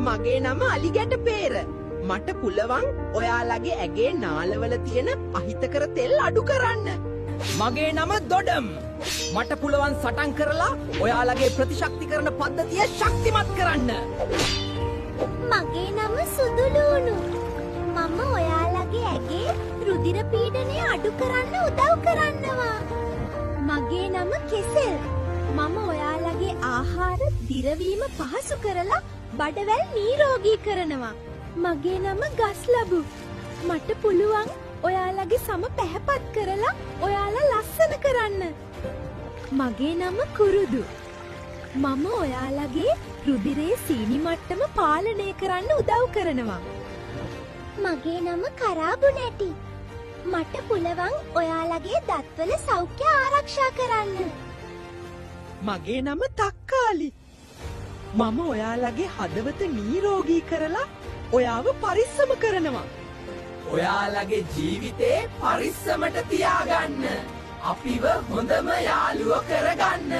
මගේ නම අලිගැට පේර. මට පුළුවන් ඔයාලගේ ඇගේ නාලවල තියෙන අහිතකර තෙල් අඩු කරන්න. මගේ නම දොඩම්. මට පුළුවන් සටන් කරලා ඔයාලගේ ප්‍රතිශක්තිකරණ පද්ධතිය ශක්තිමත් කරන්න. මගේ නම සුදුලූණු. මම ඔයාලගේ ඇගේ රුධිර පීඩනය අඩු කරන්න උදව් කරන්නවා. මගේ නම කෙසෙල්. මම ඔයාලගේ ආහාර දිරවීම පහසු කරලා බඩවැල් නිරෝගී කරනවා. මගේ නම ගස්ලබු. මට පුළුවන් ඔයාලගේ සම පැහැපත් කරලා ඔයාලා ලස්සන කරන්න. මගේ නම කුරුදු. මම ඔයාලගේ රුධිරයේ සීනි මට්ටම පාලනය කරන්න උදව් කරනවා. මගේ නම කරාබු නැටි. මට පුළුවන් ඔයාලගේ දත්වල සෞඛ්‍ය ආරක්ෂා කරන්න. මගේ නම තක්කාලි. මම ඔයාලගේ හදවත නිරෝගී කරලා ඔයාව පරිස්සම කරනවා. ඔයාලගේ ජීවිතේ පරිස්සමට තියාගන්න. අපිව හොඳම යාළුවෝ කරගන්න.